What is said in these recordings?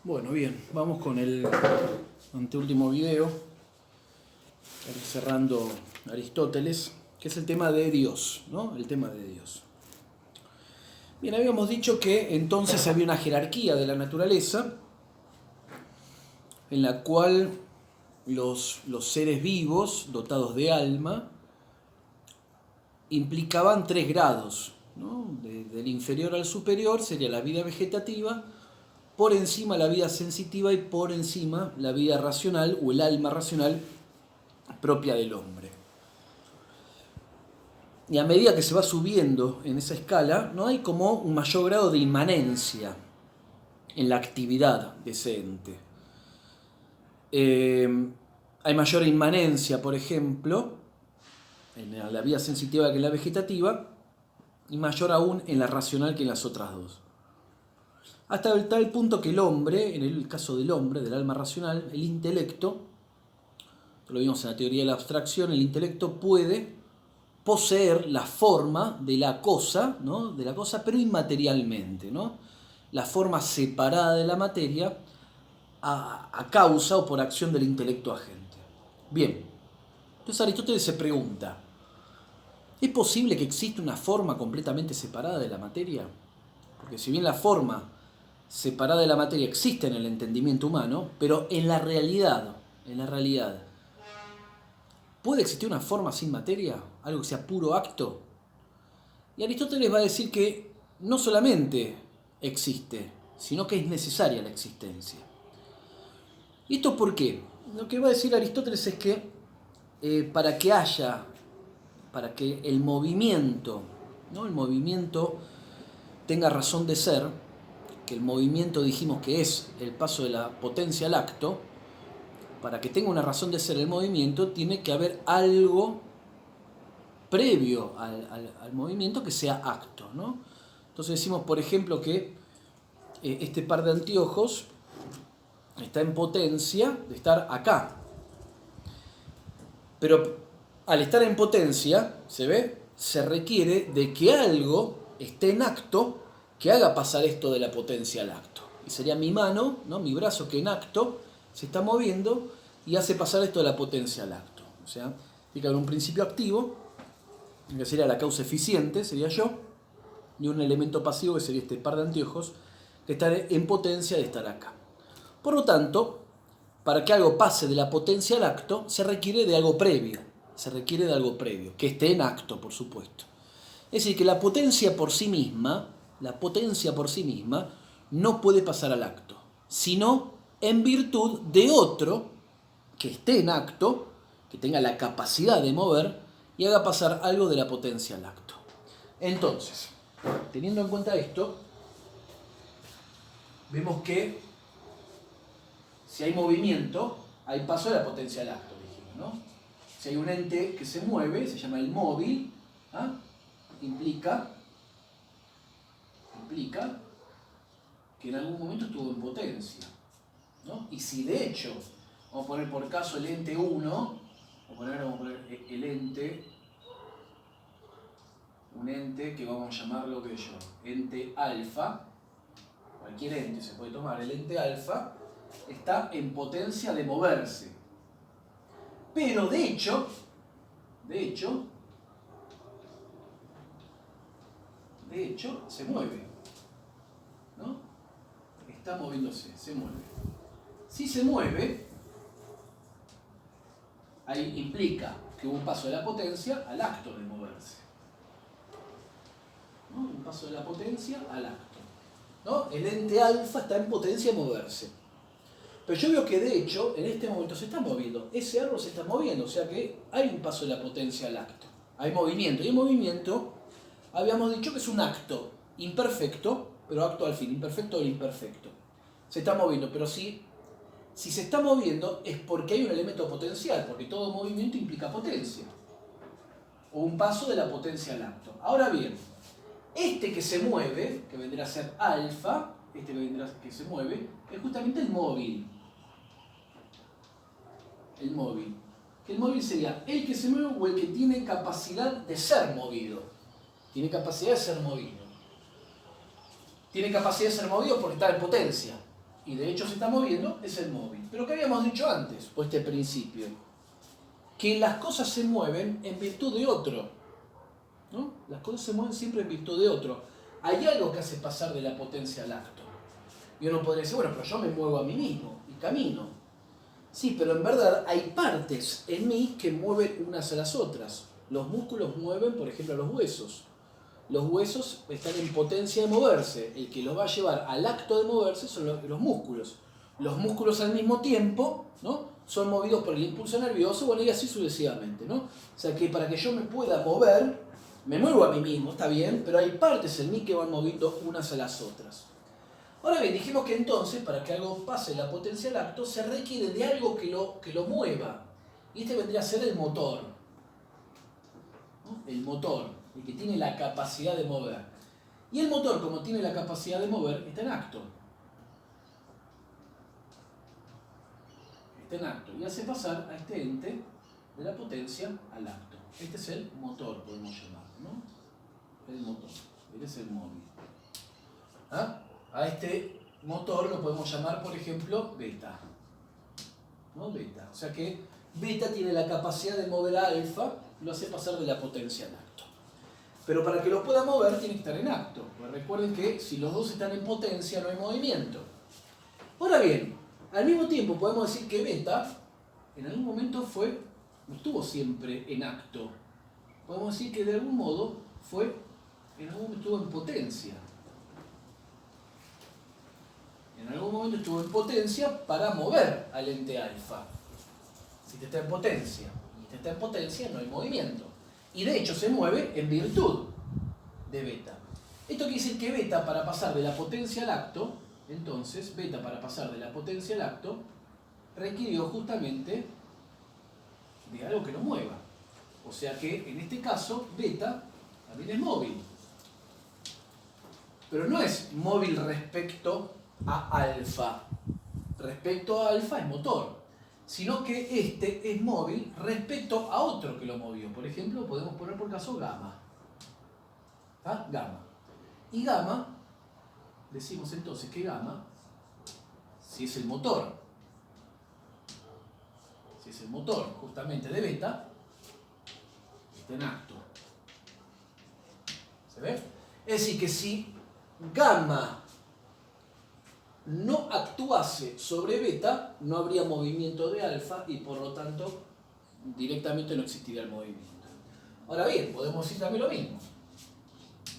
Bueno, bien, vamos con el anteúltimo video, cerrando Aristóteles, que es el tema de Dios, ¿no? El tema de Dios. Bien, habíamos dicho que entonces había una jerarquía de la naturaleza en la cual los seres vivos, dotados de alma, implicaban 3 grados, ¿no? Del inferior al superior sería la vida vegetativa, por encima la vida sensitiva y por encima la vida racional o el alma racional propia del hombre. Y a medida que se va subiendo en esa escala, no hay como un mayor grado de inmanencia en la actividad de ese ente. Hay mayor inmanencia, por ejemplo, en la vida sensitiva que en la vegetativa, y mayor aún en la racional que en las otras dos. Hasta tal punto que el hombre, en el caso del hombre, del alma racional, el intelecto, lo vimos en la teoría de la abstracción, el intelecto puede poseer la forma de la cosa, ¿no? De la cosa, pero inmaterialmente, ¿no? La forma separada de la materia a causa o por acción del intelecto agente. Bien, entonces Aristóteles se pregunta, ¿es posible que exista una forma completamente separada de la materia? Porque si bien la forma separada de la materia existe en el entendimiento humano, pero en la realidad, ¿puede existir una forma sin materia? ¿Algo que sea puro acto? Y Aristóteles va a decir que no solamente existe, sino que es necesaria la existencia. ¿Y esto por qué? Lo que va a decir Aristóteles es que para que el movimiento, ¿no? El movimiento tenga razón de ser, que el movimiento dijimos que es el paso de la potencia al acto, para que tenga una razón de ser el movimiento, tiene que haber algo previo al movimiento que sea acto, ¿no? Entonces decimos, por ejemplo, que este par de anteojos está en potencia de estar acá. Pero al estar en potencia, ¿se ve? Se requiere de que algo esté en acto que haga pasar esto de la potencia al acto. Y sería mi mano, ¿no? Mi brazo, que en acto se está moviendo y hace pasar esto de la potencia al acto. O sea, tiene que haber un principio activo, que sería la causa eficiente, sería yo, y un elemento pasivo, que sería este par de anteojos, que está en potencia de estar acá. Por lo tanto, para que algo pase de la potencia al acto, se requiere de algo previo. Que esté en acto, por supuesto. Es decir, que la potencia por sí misma no puede pasar al acto, sino en virtud de otro que esté en acto, que tenga la capacidad de mover y haga pasar algo de la potencia al acto. Entonces, teniendo en cuenta esto, vemos que si hay movimiento, hay paso de la potencia al acto, dijimos, ¿no? Si hay un ente que se mueve, se llama el móvil, ¿ah? implica que en algún momento estuvo en potencia, ¿no? Y si de hecho, vamos a poner por caso el ente 1, vamos a poner el ente, un ente que vamos a llamarlo, qué sé yo, ente alfa, cualquier ente se puede tomar, el ente alfa está en potencia de moverse, pero de hecho, se mueve, ¿no? Está moviéndose, se mueve. Si se mueve, ahí implica que hubo un paso de la potencia al acto de moverse, ¿no? Un paso de la potencia al acto, ¿no? El ente alfa está en potencia de moverse. Pero yo veo que de hecho en este momento se está moviendo, ese árbol se está moviendo, o sea que hay un paso de la potencia al acto, hay movimiento, y el movimiento habíamos dicho que es un acto imperfecto, pero acto al fin, imperfecto e imperfecto. Se está moviendo, pero si se está moviendo es porque hay un elemento potencial, porque todo movimiento implica potencia, o un paso de la potencia al acto. Ahora bien, este que se mueve, que vendrá a ser alfa, que se mueve, es justamente el móvil. El móvil sería el que se mueve o el que tiene capacidad de ser movido. Tiene capacidad de ser movido. Tiene capacidad de ser movido porque está en potencia. y de hecho se está moviendo, es el móvil. Pero ¿qué habíamos dicho antes, por este principio? Que las cosas se mueven en virtud de otro, ¿no? Las cosas se mueven siempre en virtud de otro. Hay algo que hace pasar de la potencia al acto. Y uno podría decir, bueno, pero yo me muevo a mí mismo y camino. Sí, pero en verdad hay partes en mí que mueven unas a las otras. Los músculos mueven, por ejemplo, a los huesos. Los huesos están en potencia de moverse. El que los va a llevar al acto de moverse son los músculos. Los músculos al mismo tiempo, ¿no?, son movidos por el impulso nervioso, bueno, y así sucesivamente, ¿no? O sea que para que yo me pueda mover, me muevo a mí mismo, está bien, pero hay partes en mí que van moviendo unas a las otras. Ahora bien, dijimos que entonces, para que algo pase la potencia al acto, se requiere de algo que lo mueva. Y este vendría a ser el motor, ¿no? El motor, el que tiene la capacidad de mover. Y el motor, como tiene la capacidad de mover, está en acto. Está en acto. Y hace pasar a este ente de la potencia al acto. Este es el motor, podemos llamarlo, ¿no? El motor. Este es el móvil. ¿Ah? A este motor lo podemos llamar, por ejemplo, beta. ¿No? Beta. O sea que beta tiene la capacidad de mover a alfa, lo hace pasar de la potencia al acto. Pero para que lo pueda mover tiene que estar en acto. Pues recuerden que si los dos están en potencia no hay movimiento. Ahora bien, al mismo tiempo podemos decir que beta en algún momento no estuvo siempre en acto. Podemos decir que de algún modo en algún momento estuvo en potencia. En algún momento estuvo en potencia para mover al ente alfa. Si te está en potencia y te está en potencia, no hay movimiento. Y de hecho se mueve en virtud de beta. Esto quiere decir que beta, para pasar de la potencia al acto, entonces, beta para pasar de la potencia al acto, requirió justamente de algo que lo mueva. O sea que en este caso, beta también es móvil. Pero no es móvil respecto a alfa. Respecto a alfa es motor. Sino que este es móvil respecto a otro que lo movió. Por ejemplo, podemos poner por caso gamma. ¿Ah? Gamma. Y gamma, decimos entonces que gamma, si es el motor justamente de beta, está en acto. ¿Se ve? Es decir, que si gamma no actuase sobre beta, no habría movimiento de alfa y por lo tanto directamente no existiría el movimiento. Ahora bien, podemos decir también lo mismo,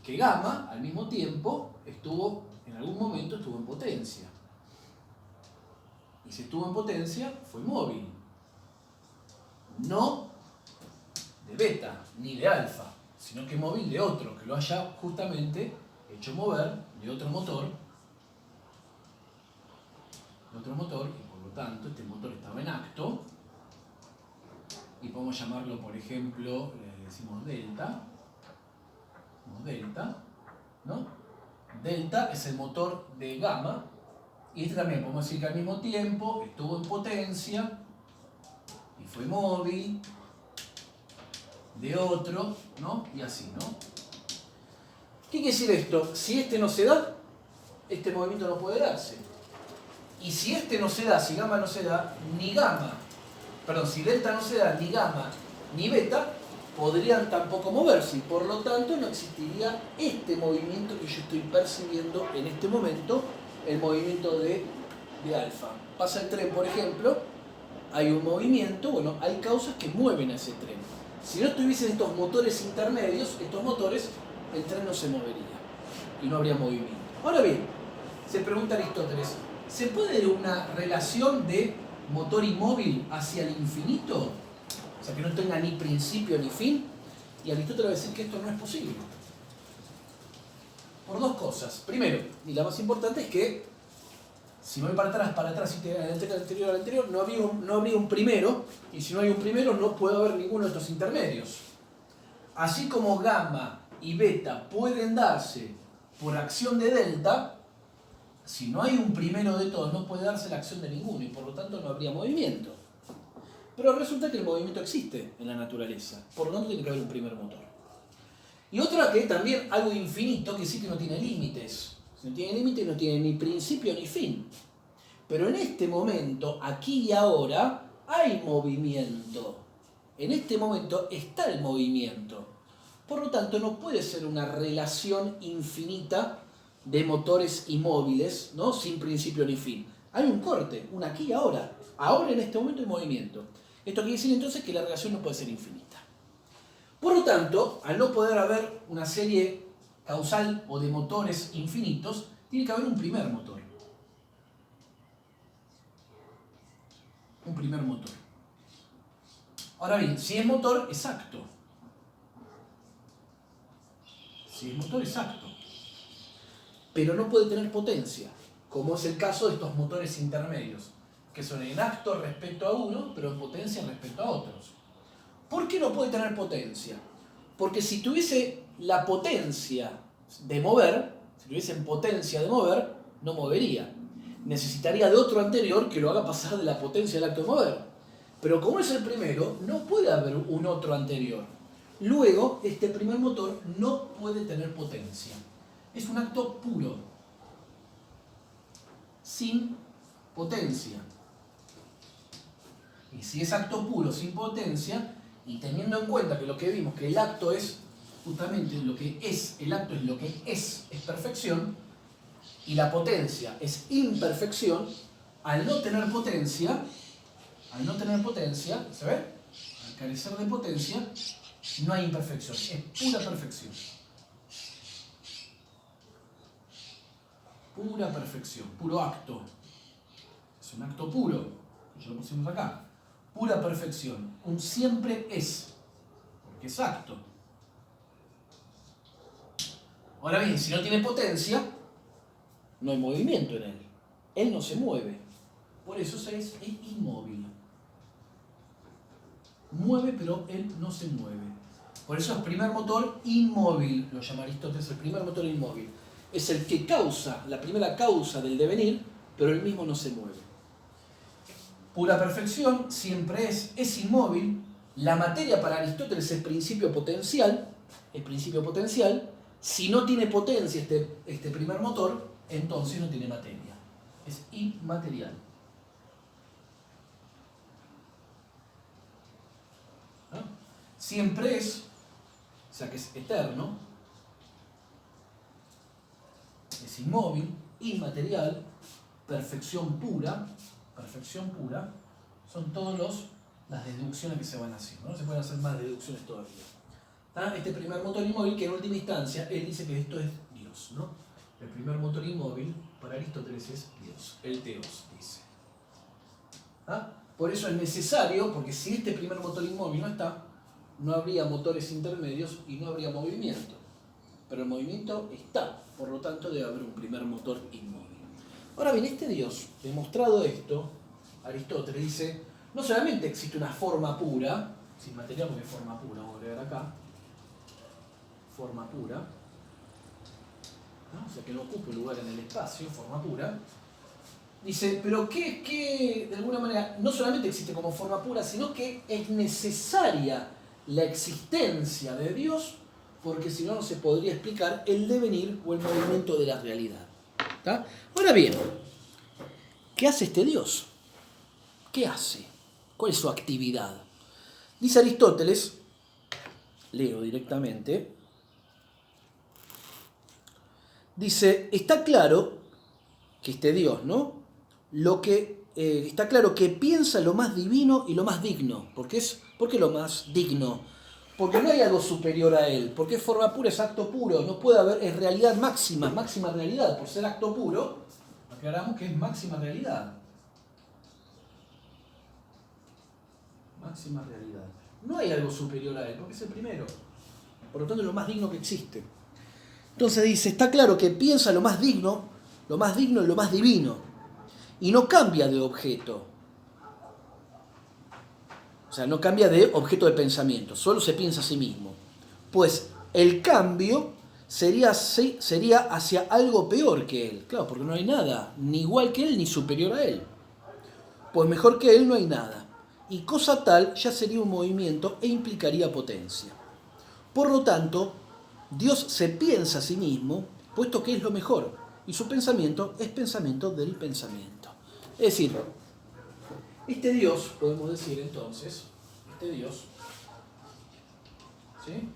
que gamma al mismo tiempo en algún momento estuvo en potencia. Y si estuvo en potencia, fue móvil. No de beta ni de alfa, sino que móvil de otro, que lo haya justamente hecho mover de otro motor, y por lo tanto este motor estaba en acto, y podemos llamarlo, por ejemplo, decimos delta, ¿no? Delta es el motor de gamma, y este también podemos decir que al mismo tiempo estuvo en potencia y fue móvil de otro, ¿no? Y así, ¿no? ¿Qué quiere decir esto? Si este no se da, este movimiento no puede darse. Y si este no se da, si gamma no se da, si delta no se da, ni gamma ni beta podrían tampoco moverse. Y por lo tanto no existiría este movimiento que yo estoy percibiendo en este momento, el movimiento de alfa. Pasa el tren, por ejemplo, hay un movimiento, bueno, hay causas que mueven a ese tren. Si no tuviesen estos motores intermedios, el tren no se movería y no habría movimiento. Ahora bien, se pregunta Aristóteles, ¿se puede dar una relación de motor y móvil hacia el infinito? O sea, que no tenga ni principio ni fin. Y Aristóteles va a decir que esto no es posible. Por dos cosas. Primero, y la más importante, es que si me voy para atrás, y del anterior, no habría un primero, y si no hay un primero, no puede haber ninguno de estos intermedios. Así como gamma y beta pueden darse por acción de delta, si no hay un primero de todos, no puede darse la acción de ninguno, y por lo tanto no habría movimiento. Pero resulta que el movimiento existe en la naturaleza, por lo tanto tiene que haber un primer motor. Y otra, que también algo infinito, que sí que no tiene límites. Si no tiene límites, no tiene ni principio ni fin. Pero en este momento, aquí y ahora, hay movimiento. En este momento está el movimiento. Por lo tanto, no puede ser una relación infinita de motores inmóviles, ¿no? Sin principio ni fin. Hay un corte, un aquí y ahora. Ahora en este momento hay movimiento. Esto quiere decir entonces que la relación no puede ser infinita. Por lo tanto, al no poder haber una serie causal o de motores infinitos, tiene que haber un primer motor. Un primer motor. Ahora bien, si es motor exacto. Si es motor exacto. Pero no puede tener potencia, como es el caso de estos motores intermedios, que son en acto respecto a uno, pero en potencia respecto a otros. ¿Por qué no puede tener potencia? Porque si tuviese la potencia de mover, si tuviesen potencia de mover, no movería. Necesitaría de otro anterior que lo haga pasar de la potencia del acto de mover. Pero como es el primero, no puede haber un otro anterior. Luego, este primer motor no puede tener potencia. Es un acto puro, sin potencia. Y si es acto puro, sin potencia, y teniendo en cuenta que lo que vimos, que el acto es justamente lo que es, el acto es lo que es perfección, y la potencia es imperfección, al no tener potencia, ¿se ve? Al carecer de potencia, no hay imperfección, es pura perfección. Pura perfección, puro acto. Es un acto puro, ya lo pusimos acá. Pura perfección, un siempre es, porque es acto. Ahora bien, si no tiene potencia, no hay movimiento en él. Él no se mueve. Por eso es inmóvil. Mueve, pero él no se mueve. Por eso es primer motor inmóvil, lo llama Aristóteles, el primer motor inmóvil. Es el que causa, la primera causa del devenir, pero él mismo no se mueve. Pura perfección siempre es inmóvil. La materia para Aristóteles es principio potencial. Si no tiene potencia este primer motor, entonces no tiene materia. Es inmaterial. ¿No? Siempre es, o sea que es eterno, es inmóvil, inmaterial, perfección pura, son todas las deducciones que se van haciendo, ¿no? Se pueden hacer más deducciones todavía. ¿Está? Este primer motor inmóvil, que en última instancia, él dice que esto es Dios, ¿no? El primer motor inmóvil para Aristóteles es Dios, el teos, dice. ¿Ah? Por eso es necesario, porque si este primer motor inmóvil no está, no habría motores intermedios y no habría movimiento. Pero el movimiento está, por lo tanto debe haber un primer motor inmóvil. Ahora bien, este Dios, demostrado esto, Aristóteles dice, no solamente existe una forma pura, sin material porque es forma pura, vamos a agregar acá, forma pura, ¿no? O sea que no ocupa lugar en el espacio, forma pura. Dice, pero que de alguna manera no solamente existe como forma pura, sino que es necesaria la existencia de Dios, porque si no, no se podría explicar el devenir o el movimiento de la realidad. ¿Está? Ahora bien, ¿qué hace este Dios? ¿Qué hace? ¿Cuál es su actividad? Dice Aristóteles, leo directamente, dice, está claro que este Dios, ¿no? Está claro que piensa lo más divino y lo más digno. ¿Por qué lo más digno? Porque no hay algo superior a él. Porque forma pura, es acto puro. No puede haber, es realidad máxima, máxima realidad. Por ser acto puro, aclaramos que es máxima realidad. Máxima realidad. No hay algo superior a él, porque es el primero. Por lo tanto, es lo más digno que existe. Entonces dice, está claro que piensa lo más digno y lo más divino. Y no cambia de objeto. O sea, no cambia de objeto de pensamiento, solo se piensa a sí mismo. Pues el cambio sería hacia algo peor que él. Claro, porque no hay nada, ni igual que él, ni superior a él. Pues mejor que él no hay nada. Y cosa tal ya sería un movimiento e implicaría potencia. Por lo tanto, Dios se piensa a sí mismo, puesto que es lo mejor. Y su pensamiento es pensamiento del pensamiento. Es decir, este Dios, podemos decir entonces, este Dios, ¿sí?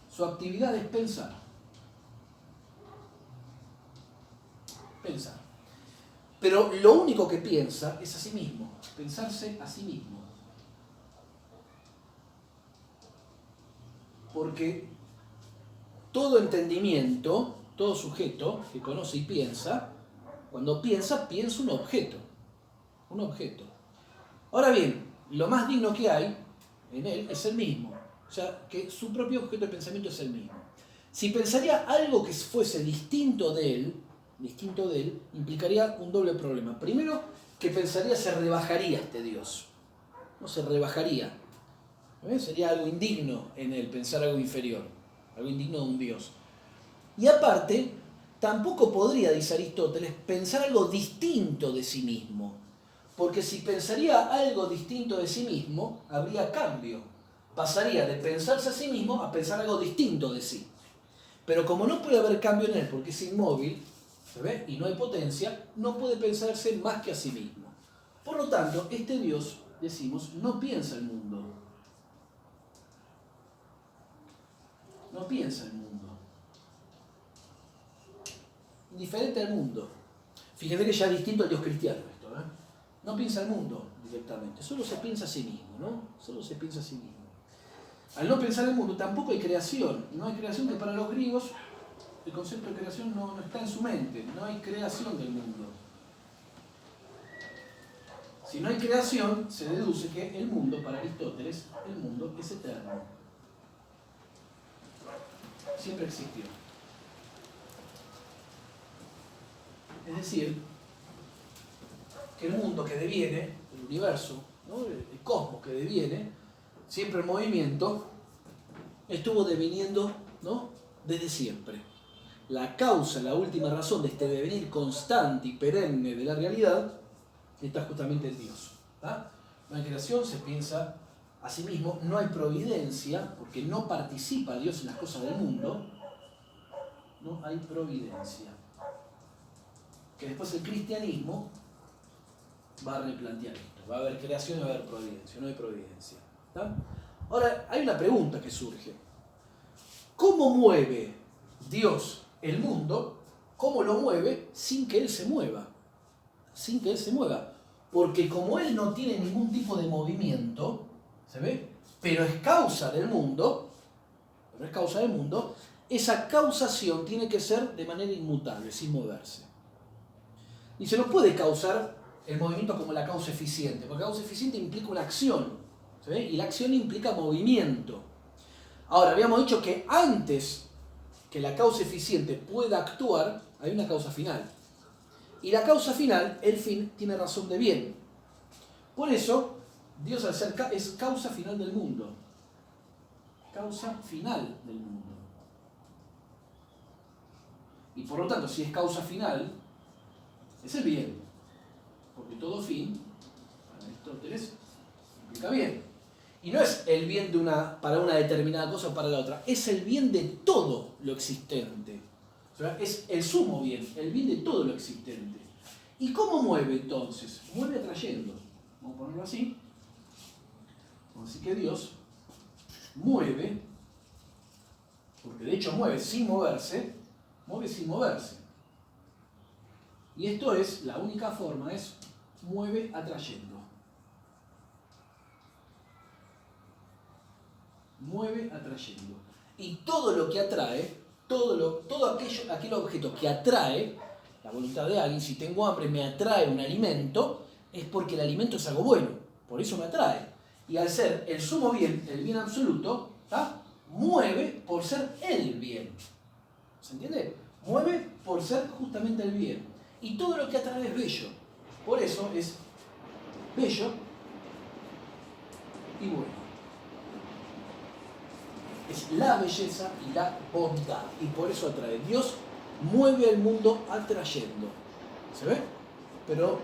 Su actividad es pensar. Pensar. Pero lo único que piensa es a sí mismo, pensarse a sí mismo. Porque todo entendimiento, todo sujeto que conoce y piensa, cuando piensa un objeto. Un objeto. Ahora bien, lo más digno que hay en él es el mismo. O sea, que su propio objeto de pensamiento es el mismo. Si pensaría algo que fuese distinto de él, implicaría un doble problema. Primero, que pensaría se rebajaría este Dios. No se rebajaría. Sería algo indigno en él, pensar algo inferior. Algo indigno de un Dios. Y aparte, tampoco podría, dice Aristóteles, pensar algo distinto de sí mismo. Porque si pensaría algo distinto de sí mismo, habría cambio. Pasaría de pensarse a sí mismo a pensar algo distinto de sí. Pero como no puede haber cambio en él porque es inmóvil, ¿se ve? Y no hay potencia, no puede pensarse más que a sí mismo. Por lo tanto, este Dios, decimos, no piensa el mundo. No piensa el mundo. Indiferente al mundo. Fíjense que ya es distinto al Dios cristiano esto, ¿eh? No piensa el mundo directamente, solo se piensa a sí mismo, ¿no? Solo se piensa a sí mismo. Al no pensar el mundo tampoco hay creación. No hay creación, que para los griegos el concepto de creación no está en su mente. No hay creación del mundo. Si no hay creación, se deduce que el mundo, para Aristóteles, el mundo es eterno. Siempre existió. Es decir, que el mundo que deviene, el universo, ¿no? El cosmos que deviene, siempre en movimiento, estuvo deviniendo, ¿no? Desde siempre. La causa, la última razón de este devenir constante y perenne de la realidad está justamente en Dios. No hay creación, se piensa a sí mismo, no hay providencia, porque no participa Dios en las cosas del mundo, no hay providencia. Que después el cristianismo va a replantear esto. Va a haber creación y va a haber providencia, no hay providencia. ¿Está? Ahora, hay una pregunta que surge. ¿Cómo mueve Dios el mundo? ¿Cómo lo mueve sin que Él se mueva? Sin que Él se mueva. Porque como Él no tiene ningún tipo de movimiento, ¿se ve? Pero es causa del mundo, esa causación tiene que ser de manera inmutable, sin moverse. Y se no puede causar el movimiento como la causa eficiente, porque la causa eficiente implica una acción, ¿se ve? Y la acción implica movimiento. Ahora, habíamos dicho que antes que la causa eficiente pueda actuar, hay una causa final. Y la causa final, el fin, tiene razón de bien. Por eso, Dios al ser es causa final del mundo. Causa final del mundo. Y por lo tanto, si es causa final, es el bien. Porque todo fin, para Aristóteles, implica bien. Y no es el bien para una determinada cosa o para la otra, es el bien de todo lo existente. O sea, es el sumo bien, el bien de todo lo existente. ¿Y cómo mueve entonces? Mueve atrayendo. Vamos a ponerlo así. Así que Dios mueve, porque de hecho mueve sin moverse. Y esto es, la única forma es, mueve atrayendo. Mueve atrayendo. Y todo lo que atrae, todo aquel objeto que atrae la voluntad de alguien, si tengo hambre me atrae un alimento, es porque el alimento es algo bueno, por eso me atrae. Y al ser el sumo bien, el bien absoluto, ¿tá? Mueve por ser el bien. ¿Se entiende? Mueve por ser justamente el bien. Y todo lo que atrae es bello. Por eso es bello y bueno. Es la belleza y la bondad. Y por eso atrae. Dios mueve el mundo atrayendo. ¿Se ve? Pero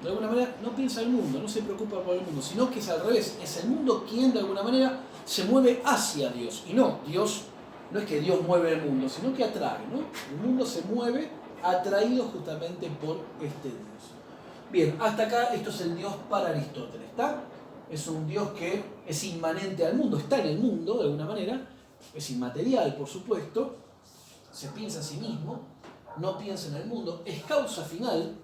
de alguna manera no piensa el mundo, no se preocupa por el mundo, sino que es al revés. Es el mundo quien de alguna manera se mueve hacia Dios. Y no, no es que Dios mueve el mundo, sino que atrae, ¿no? El mundo se mueve atraído justamente por este Dios. Bien, hasta acá esto es el Dios para Aristóteles, ¿está? Es un Dios que es inmanente al mundo, está en el mundo de alguna manera, es inmaterial, por supuesto, se piensa a sí mismo, no piensa en el mundo, es causa final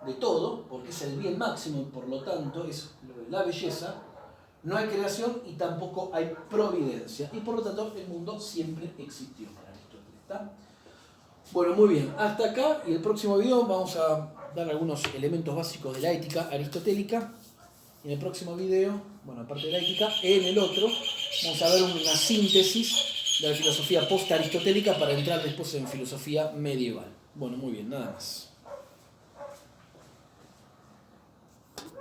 de todo, porque es el bien máximo y por lo tanto es la belleza. No hay creación y tampoco hay providencia, y por lo tanto el mundo siempre existió para Aristóteles, ¿está? Bueno, muy bien, hasta acá, y el próximo video vamos a dar algunos elementos básicos de la ética aristotélica. Y en el próximo video, bueno, aparte de la ética, en el otro vamos a ver una síntesis de la filosofía post-aristotélica para entrar después en filosofía medieval. Bueno, muy bien, nada más.